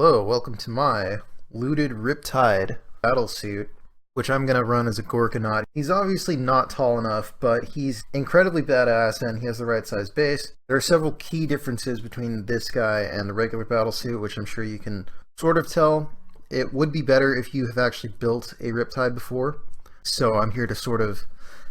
Hello, welcome to my looted Riptide Battlesuit, which I'm gonna run as a Gorkanaut. He's obviously not tall enough, but he's incredibly badass and he has the right size base. There are several key differences between this guy and the regular Battlesuit, which I'm sure you can sort of tell. It would be better if you have actually built a Riptide before, so I'm here to sort of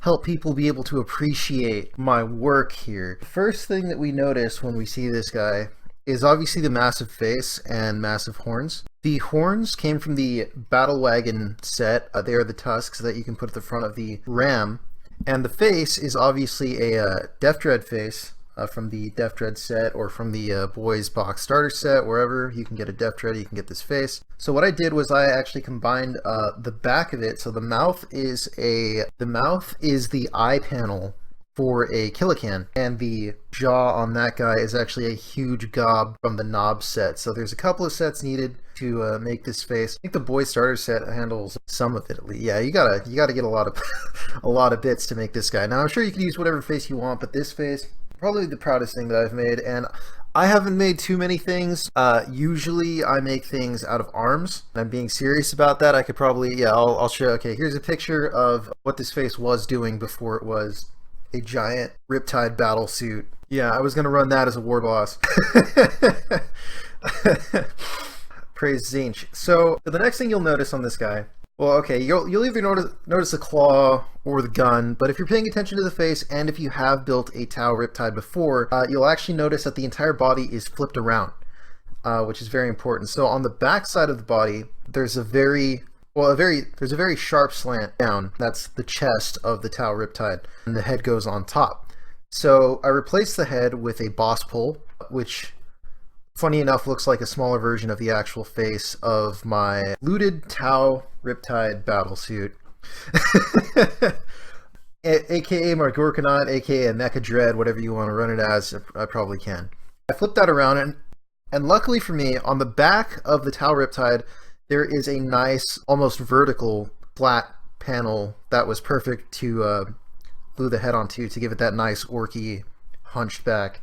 help people be able to appreciate my work here. The first thing that we notice when we see this guy is obviously the massive face and massive horns. The horns came from the Battle Wagon set. They are the tusks that you can put at the front of the ram. And the face is obviously a Def Dread face from the Def Dread set, or from the Boys Box Starter set. Wherever you can get a Def Dread, you can get this face. So what I did was I actually combined the back of it. So the mouth is the eye panel for a Killican, and the jaw on that guy is actually a huge gob from the knob set. So there's a couple of sets needed to make this face. I think the Boy Starter set handles some of it at least. Yeah, you gotta get a lot of a lot of bits to make this guy. Now I'm sure you can use whatever face you want, but this face probably the proudest thing that I've made, and I haven't made too many things. Usually I make things out of arms. I'm being serious about that. I could probably, yeah, I'll show. Okay, here's a picture of what this face was doing before it was a giant Riptide Battlesuit. Yeah, I was gonna run that as a war boss. Praise Zinch. So the next thing you'll notice on this guy, well, okay, you'll either notice the claw or the gun, but if you're paying attention to the face, and if you have built a Tau Riptide before, you'll actually notice that the entire body is flipped around, which is very important. So on the back side of the body, there's a very sharp slant down. That's the chest of the Tau Riptide, and the head goes on top. So I replaced the head with a boss pole, which, funny enough, looks like a smaller version of the actual face of my looted Tau Riptide Battlesuit. AKA my Gorkanaut, AKA Mecha Dread, whatever you want to run it as, I probably can. I flipped that around, and luckily for me, on the back of the Tau Riptide, there is a nice, almost vertical, flat panel that was perfect to glue the head onto, to give it that nice, orky, hunched back,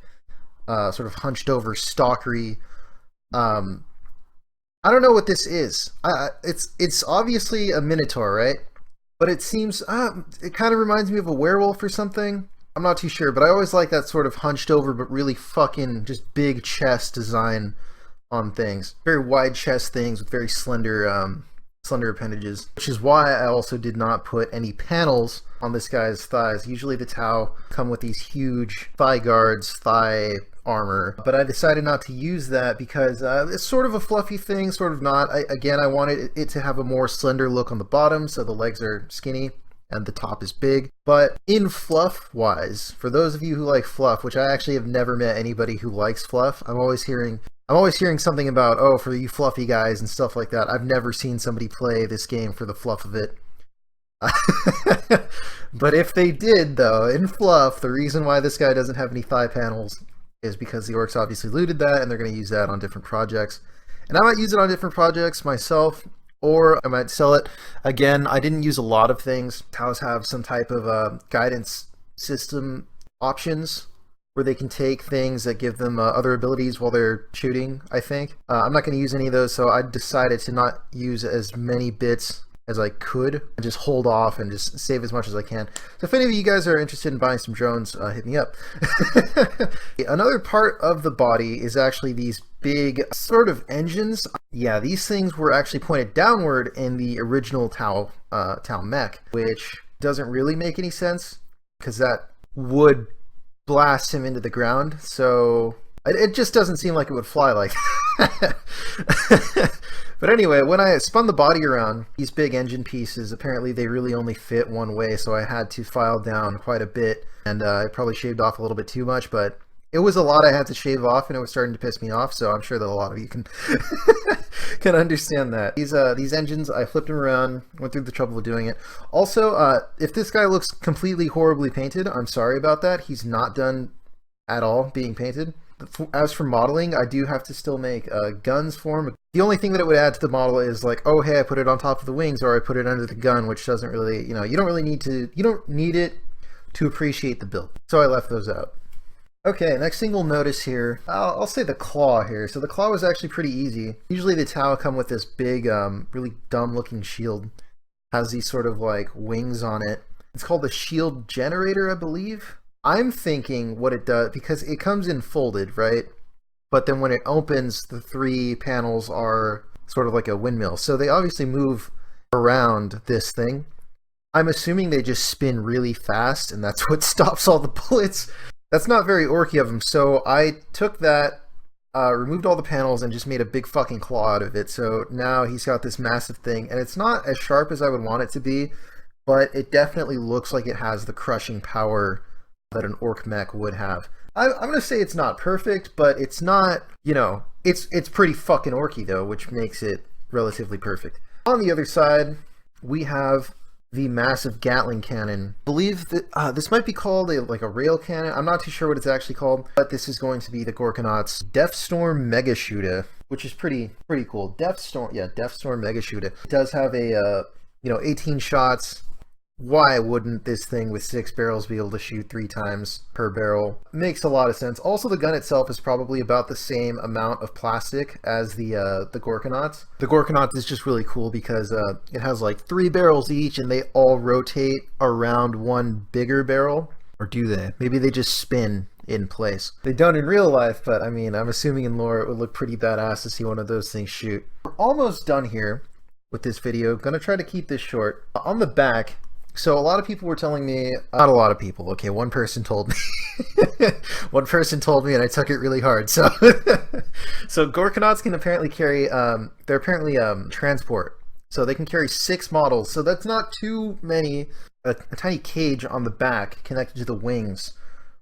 sort of hunched over, stalkery. I don't know what this is. It's obviously a Minotaur, right? But it seems, it kind of reminds me of a werewolf or something. I'm not too sure, but I always like that sort of hunched over, but really fucking just big chest design on things. Very wide chest things with very slender appendages, which is why I also did not put any panels on this guy's thighs. Usually the Tau come with these huge thigh guards, thigh armor, but I decided not to use that because it's sort of a fluffy thing, sort of not. Again, I wanted it to have a more slender look on the bottom, so the legs are skinny and the top is big. But in fluff wise, for those of you who like fluff, which I actually have never met anybody who likes fluff, I'm always hearing something about, oh, for you fluffy guys and stuff like that. I've never seen somebody play this game for the fluff of it. But if they did, though, in fluff, the reason why this guy doesn't have any thigh panels is because the orcs obviously looted that, and they're going to use that on different projects. And I might use it on different projects myself, or I might sell it. Again, I didn't use a lot of things. Taus have some type of guidance system options where they can take things that give them other abilities while they're shooting, I think. I'm not going to use any of those, so I decided to not use as many bits as I could, and just hold off and just save as much as I can. So if any of you guys are interested in buying some drones, hit me up. Another part of the body is actually these big sort of engines. Yeah, these things were actually pointed downward in the original Tau mech, which doesn't really make any sense because that would blast him into the ground, so it just doesn't seem like it would fly like that. But anyway, when I spun the body around, these big engine pieces, apparently they really only fit one way, so I had to file down quite a bit, and I probably shaved off a little bit too much, but it was a lot I had to shave off, and it was starting to piss me off, so I'm sure that a lot of you can can understand that. These engines, I flipped them around, went through the trouble of doing it. Also, if this guy looks completely horribly painted, I'm sorry about that. He's not done at all being painted. As for modeling, I do have to still make guns for him. The only thing that it would add to the model is like, oh hey, I put it on top of the wings, or I put it under the gun, which doesn't really, you don't need it to appreciate the build. So I left those out. Okay, next thing we'll notice here, I'll say the claw here. So the claw was actually pretty easy. Usually the Tau come with this big, really dumb looking shield. Has these sort of like wings on it. It's called the shield generator, I believe. I'm thinking what it does, because it comes in folded, right? But then when it opens, the 3 panels are sort of like a windmill. So they obviously move around this thing. I'm assuming they just spin really fast, and that's what stops all the bullets. That's not very orky of them, so I took that, removed all the panels, and just made a big fucking claw out of it. So now he's got this massive thing, and it's not as sharp as I would want it to be, but it definitely looks like it has the crushing power that an orc mech would have. I'm going to say it's not perfect, but it's not, you know, it's pretty fucking orky, though, which makes it relatively perfect. On the other side, we have the massive Gatling cannon. I believe that this might be called like a rail cannon. I'm not too sure what it's actually called, but this is going to be the Gorkanaut's Deathstorm Mega Shooter, which is pretty cool. Deathstorm Mega Shooter. It does have a 18 shots. Why wouldn't this thing with 6 barrels be able to shoot 3 times per barrel? Makes a lot of sense. Also, the gun itself is probably about the same amount of plastic as the Gorkanaut's. The Gorkanaut's is just really cool because it has like 3 barrels each, and they all rotate around one bigger barrel. Or do they? Maybe they just spin in place. They don't in real life, but I mean, I'm assuming in lore it would look pretty badass to see one of those things shoot. We're almost done here with this video. Gonna try to keep this short. On the back, so a lot of people were telling me, not a lot of people, okay, one person told me. One person told me and I took it really hard. So so Gorkanauts can apparently carry, they're apparently transport. So they can carry 6 models. So that's not too many. A tiny cage on the back connected to the wings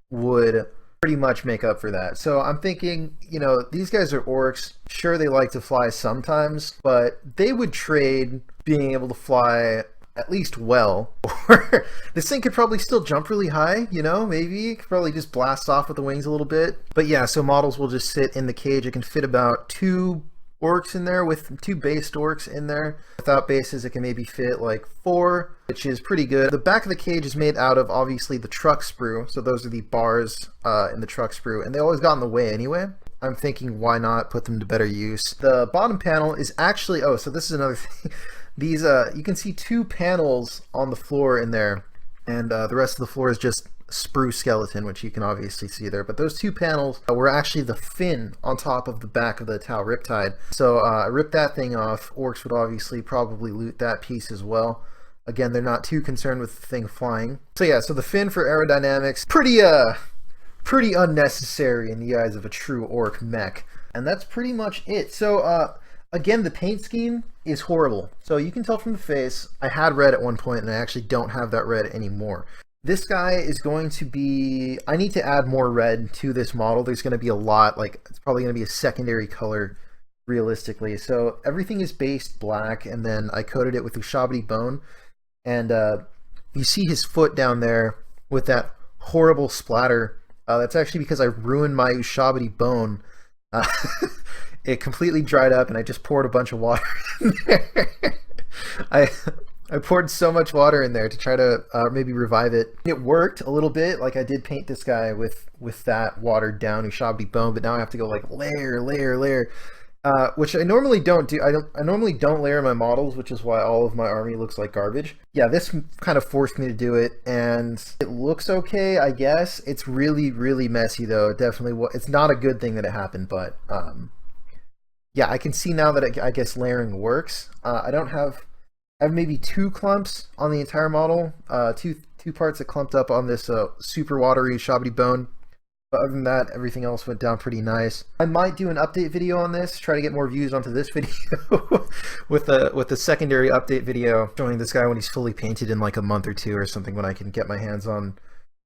would pretty much make up for that. So I'm thinking, you know, these guys are orcs. Sure, they like to fly sometimes, but they would trade being able to fly at least well. Or this thing could probably still jump really high, you know, maybe. It could probably just blast off with the wings a little bit. But yeah, so models will just sit in the cage. It can fit about 2 orcs in there, with 2 based orcs in there. Without bases, it can maybe fit like 4, which is pretty good. The back of the cage is made out of, obviously, the truck sprue. So those are the bars in the truck sprue, and they always got in the way anyway. I'm thinking, why not put them to better use? The bottom panel is actually, oh, so this is another thing. These, you can see 2 panels on the floor in there, and the rest of the floor is just sprue skeleton, which you can obviously see there. But those 2 panels were actually the fin on top of the back of the Tau Riptide. So I ripped that thing off. Orcs would obviously probably loot that piece as well. Again, they're not too concerned with the thing flying. So yeah, so the fin for aerodynamics, pretty unnecessary in the eyes of a true orc mech. And that's pretty much it. So again, the paint scheme is horrible. So you can tell from the face, I had red at one point and I actually don't have that red anymore. This guy is going to be, I need to add more red to this model. There's going to be a lot, like it's probably going to be a secondary color realistically. So everything is based black, and then I coated it with Ushabti bone. And you see his foot down there with that horrible splatter. That's actually because I ruined my Ushabti bone. It completely dried up, and I just poured a bunch of water in there. I poured so much water in there to try to maybe revive it. It worked a little bit. Like, I did paint this guy with that watered down Ushabti bone, but now I have to go like layer, which I normally don't do. I normally don't layer my models, which is why all of my army looks like garbage. Yeah, this kind of forced me to do it, and it looks okay, I guess. It's really messy though. Definitely, it's not a good thing that it happened, but yeah, I can see now that I guess layering works. I have maybe 2 clumps on the entire model, two parts that clumped up on this super watery Ushabti bone. But other than that, everything else went down pretty nice. I might do an update video on this, try to get more views onto this video with the secondary update video showing this guy when he's fully painted in like a month or 2 or something, when I can get my hands on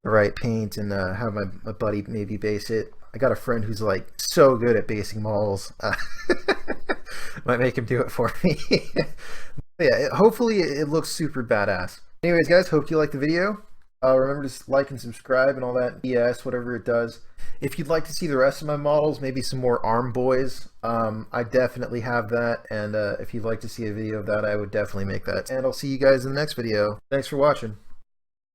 the right paint and have my buddy maybe base it. I got a friend who's like so good at basing models. Might make him do it for me. Yeah, hopefully it looks super badass. Anyways, guys, hope you liked the video. Remember to like and subscribe and all that BS, whatever it does. If you'd like to see the rest of my models, maybe some more arm boys, I definitely have that. And if you'd like to see a video of that, I would definitely make that. And I'll see you guys in the next video. Thanks for watching.